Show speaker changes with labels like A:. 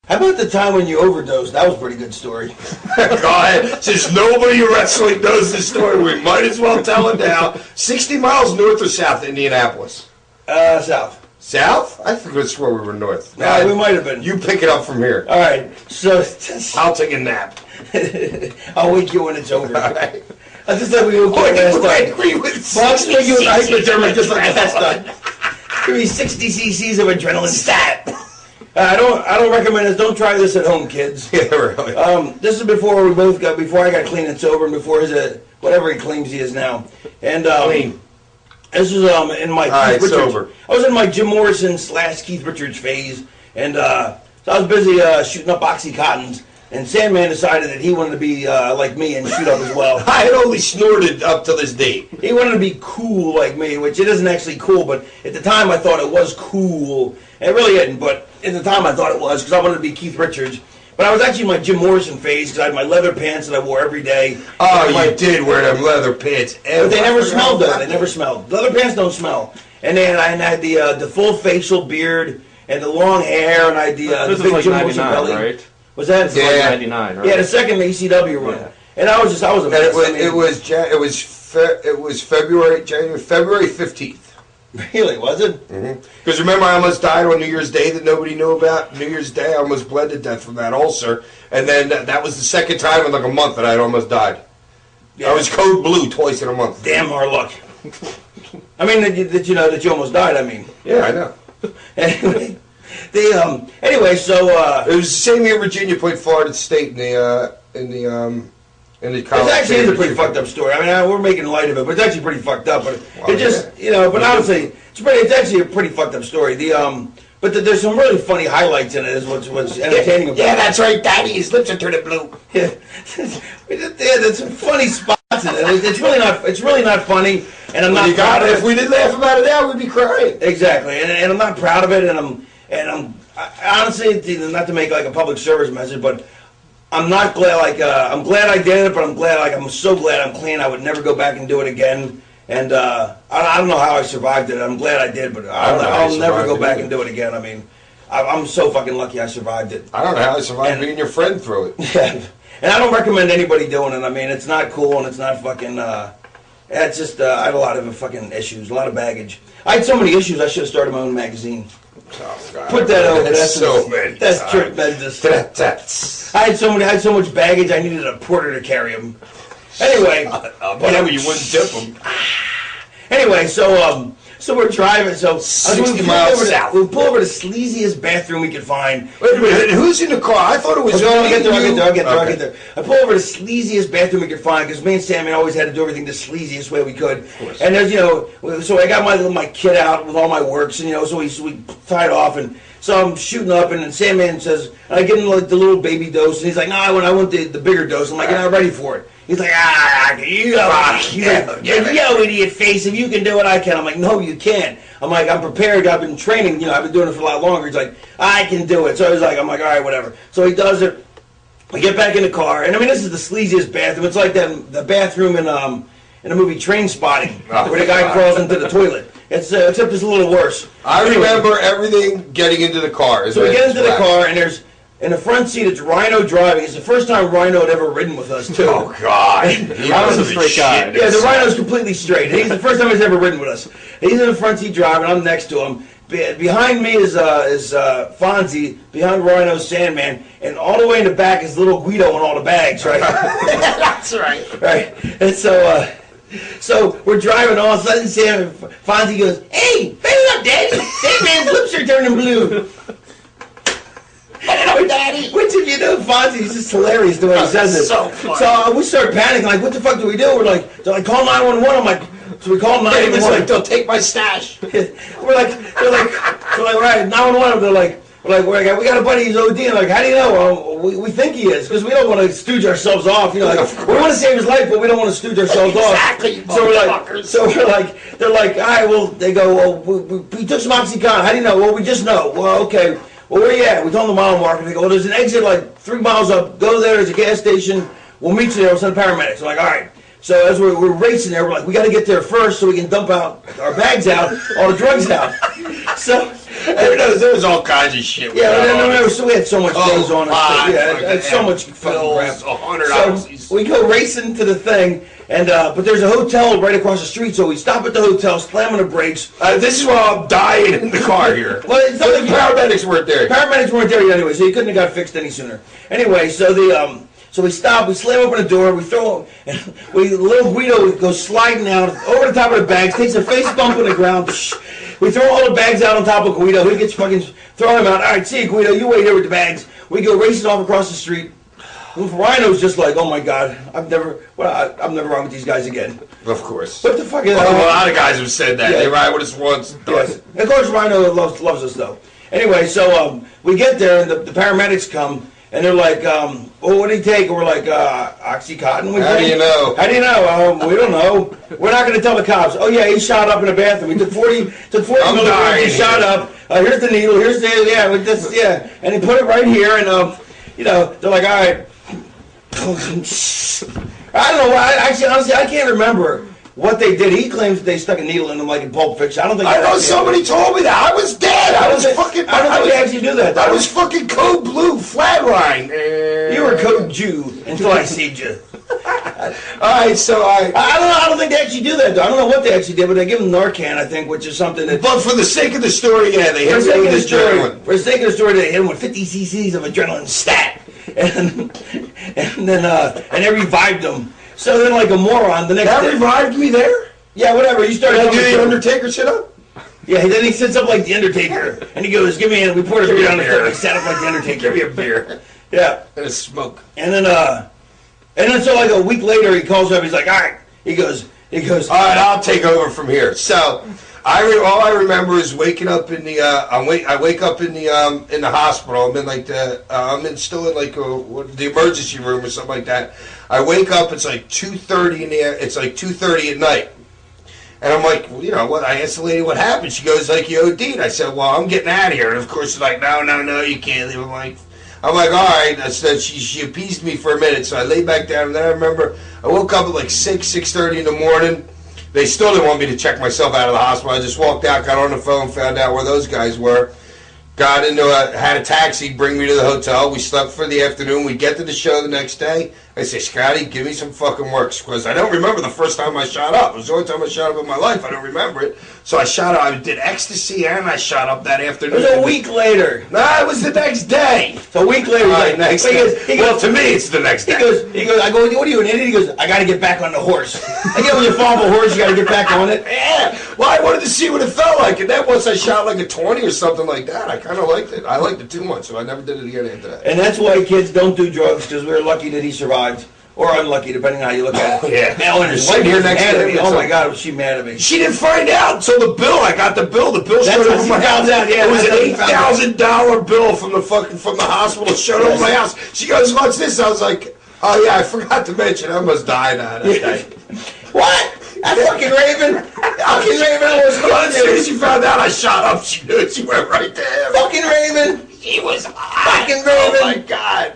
A: How about the time when you overdosed? That was a pretty good story.
B: Go ahead. Since nobody wrestling knows this story, we might as well tell it now. 60 miles north or south of Indianapolis?
A: South.
B: South? I think that's where we were north.
A: No, we might have been.
B: You pick it up from here.
A: All right. So
B: I'll take a nap.
A: I'll wake you when it's over.
B: All right.
A: I just thought we would go last time. Bob's making you a hypodermic just like last time. Give me 60 cc's of adrenaline. Stat. I don't recommend this. Don't try this at home, kids.
B: Yeah, really.
A: This is before I got clean and sober, and before whatever he claims he is now. And
B: Clean.
A: This is in my Keith Richards.
B: Sober.
A: I was in my Jim Morrison / Keith Richards phase, and so I was busy shooting up Oxycontins. And Sandman decided that he wanted to be like me and shoot up as well.
B: I had only snorted up to this date.
A: He wanted to be cool like me, which it isn't actually cool, but at the time I thought it was cool. It really isn't, but at the time I thought it was because I wanted to be Keith Richards. But I was actually in my Jim Morrison phase because I had my leather pants that I wore every day.
B: Oh, you did wear them leather pants.
A: But they never smelled, though. They never smelled. Leather pants don't smell. And then I had the full facial beard and the long hair, and I had the big
C: like
A: Jim Morrison belly.
C: Right?
A: Was that?
C: Yeah, like 99, right?
A: Yeah, the second ECW run. Yeah. And I was a mess.
B: It was February 15th.
A: Really, was it?
B: Because remember, I almost died on New Year's Day that nobody knew about. New Year's Day, I almost bled to death from that ulcer, and then that was the second time in like a month that I had almost died. Yeah. I was code blue twice in a month.
A: Damn hard luck. I mean, that you almost died. I mean,
B: yeah, I know.
A: Anyway, so
B: it was the same year Virginia played Florida State in the college.
A: It actually is a pretty fucked up story. I mean, we're making light of it, but it's actually pretty fucked up. But but honestly, it's actually a pretty fucked up story. But there's some really funny highlights in it. Is what's entertaining about it.
B: Yeah, that's right, Daddy. His lips are turning blue.
A: Yeah, there's some funny spots in it. It's really not funny, and I'm not proud of it.
B: If we didn't laugh about it now, we'd be crying.
A: Exactly, and I'm not proud of it, and I'm honestly, not to make like a public service message, but I'm not glad. I'm glad I did it, but I'm so glad I'm clean. I would never go back and do it again. And I don't know how I survived it. I'm glad I did, but I'll never go back and do it again. I mean, I'm so fucking lucky I survived it.
B: I don't know how I survived being your friend through it.
A: Yeah, and I don't recommend anybody doing it. I mean, it's not cool and it's not fucking. It's just I had a lot of fucking issues, a lot of baggage. I had so many issues. I should have started my own magazine.
B: Oh, God.
A: Put that over.
B: That's so many.
A: That's tremendous. I had so much baggage. I needed a porter to carry them. Anyway,
B: whatever, you wouldn't tip them.
A: Anyway, so we're driving. So
B: 60 miles south.
A: We pull over the sleaziest bathroom we could find.
B: Wait a minute, who's in the car? I thought it was.
A: I'll get there. I pull over the sleaziest bathroom we could find because me and Sammy always had to do everything the sleaziest way we could. And there's so I got my kit out with all my works, and so we tied off, and so I'm shooting up, and then Sandman says, I give him like the little baby dose, and he's like, no, I want the bigger dose. I'm like, you're not ready for it. He's like, you idiot face. If you can do it, I can. I'm like, no, you can't. I'm like, I'm prepared. I've been training. I've been doing it for a lot longer. He's like, I can do it. So I'm like, all right, whatever. So he does it. We get back in the car, and I mean, this is the sleaziest bathroom. It's like the bathroom in the movie Train Spotting, where the guy crawls into the toilet. It's except it's a little worse.
B: I remember everything getting into the car.
A: So we get into the car, and in the front seat, it's Rhino driving. It's the first time Rhino had ever ridden with us, too.
B: Oh, God. He
C: was a straight guy.
A: Yeah, the Rhino's completely straight. He's the first time he's ever ridden with us. He's in the front seat driving. I'm next to him. Behind me is Fonzie. Behind Rhino's Sandman. And all the way in the back is little Guido and all the bags, right?
B: That's right.
A: Right. And so we're driving. All of a sudden, Fonzie goes, "Hey, what's up, Daddy? Sandman's lips are turning blue."
B: Hello, Daddy.
A: Which, if you know Fonzie's just hilarious the way he says it.
B: So funny.
A: So we start panicking, like, what the fuck do we do? We're like, call 911. I'm like, so we call 911.
B: It's like, they'll take my stash.
A: They're like, all right, 911. We're like, we got a buddy who's OD. And like, how do you know? We think he is, because we don't want to stooge ourselves off. We want to save his life, but we don't want to stooge ourselves off.
B: Exactly.
A: So we're like, they're like, all right, well, they go, well, we took some Oxycontin. How do you know? Well, we just know. Well, okay. Well, where you at? We told them the mile marker. They go, well, there's an exit like 3 miles up. Go there. There's a gas station. We'll meet you there. We'll send paramedics. I'm like, all right. So as we're racing there, we're like, we got to get there first so we can dump out our bags out, all the drugs out. So
B: there was all kinds of shit.
A: Yeah, so we had so much things on us. Yeah, so much fucking crap.
B: 100 ounces.
A: So we go racing to the thing, and but there's a hotel right across the street, so we stop at the hotel, slamming the brakes.
B: This is why I'm dying in the car here.
A: Well, it's not like
B: paramedics weren't there.
A: Paramedics weren't there yet anyway, so he couldn't have got fixed any sooner. Anyway, so so we stop, we slam open the door, we throw, little Guido goes sliding out over the top of the bags, takes a face bump on the ground. We throw all the bags out on top of Guido. He gets fucking throw him out. All right, see you, Guido. You wait here with the bags. We go racing off across the street. Rhino's just like, oh my god, I'm never wrong with these guys again.
B: Of course.
A: What the fuck is
B: that? A lot of guys have said that.
A: Yeah.
B: They ride with us once.
A: Yes. And of course, Rhino loves us though. Anyway, so we get there and the paramedics come. And they're like, well, what did he take? And we're like, Oxycontin.
B: How do you know?
A: How do you know? We don't know. We're not going to tell the cops. Oh, yeah, he shot up in the bathroom. He took 40 milligrams. He shot up. Here's the needle. Here's with this, And he put it right here. And, they're like, all right. I don't know. Honestly, I can't remember what they did. He claims that they stuck a needle in him like in Pulp Fiction. I don't think.
B: I know somebody told me that. I was dead. I don't think
A: they actually do that.
B: I was fucking code blue, flatline.
A: You were code Jew until I see you.
B: Alright, so
A: I don't think they actually do that though. I don't know what they actually did, but they give them Narcan, I think, which is something that.
B: But for the sake of the story, yeah, they hit him with adrenaline.
A: For the sake of the story, they hit him with 50 cc's of adrenaline stat, and they revived him. So then, like a moron, the next
B: day... That revived me there?
A: Yeah, whatever. You started...
B: Did I do the Undertaker shit up?
A: Yeah, then he sits up like the Undertaker, and he goes, give me a... We poured a beer down the floor, he sat up like the Undertaker.
B: Give me a beer.
A: Yeah.
B: And a smoke.
A: And then so like a week later, he calls up, he's like, all right. He goes, all
B: right, I'll take over from here. So... all I remember is waking up in the. I wake up in the hospital. I'm in like still in like the emergency room or something like that. I wake up. It's like 2:30 in the. It's like 2:30 at night, and I'm like, well, you know what? I asked the lady what happened. She goes like, you OD'd. I said, well, I'm getting out of here. And of course she's like, no, you can't leave. I'm like, all right. She appeased me for a minute, so I lay back down. And then I remember I woke up at like 6:30 in the morning. They still didn't want me to check myself out of the hospital. I just walked out, got on the phone, found out where those guys were. Got had a taxi bring me to the hotel. We slept for the afternoon. We get to the show the next day. I say, Scotty, give me some fucking works. Because I don't remember the first time I shot up. It was the only time I shot up in my life. I don't remember it. So I shot up. I did ecstasy and I shot up that afternoon.
A: It was a week later.
B: Nah, it was the next day.
A: It's a week later.
B: Right, next day. Well, to me, it's the next day.
A: He goes, I go, what are you, an idiot? He goes, I got to get back on the horse. I get when you fall off a horse, you got to get back on it.
B: Yeah. Well, I wanted to see what it felt like. And then once I shot like a 20 or something like that, I kind of liked it. I liked it too much, so I never did it again after that.
A: And that's why kids don't do drugs, because we're lucky that he survived. Or unlucky, depending on how you look at it.
B: Yeah.
A: Ellen is
B: sitting here next to me.
A: Oh my God, was she mad at me?
B: She didn't find out until the bill. I got the bill. The bill showed up in my house.
A: Yeah,
B: it was an $8,000 bill from the hospital. Showed up in my house. She goes, "What's this?" I was like, "Oh yeah, I forgot to mention. I almost died on that day."
A: What? That fucking Raven? Fucking Raven almost killed
B: as soon as she found out I shot up, she knew it. She went right to him.
A: Fucking Raven.
B: She was hot.
A: Fucking Raven.
B: Oh my God.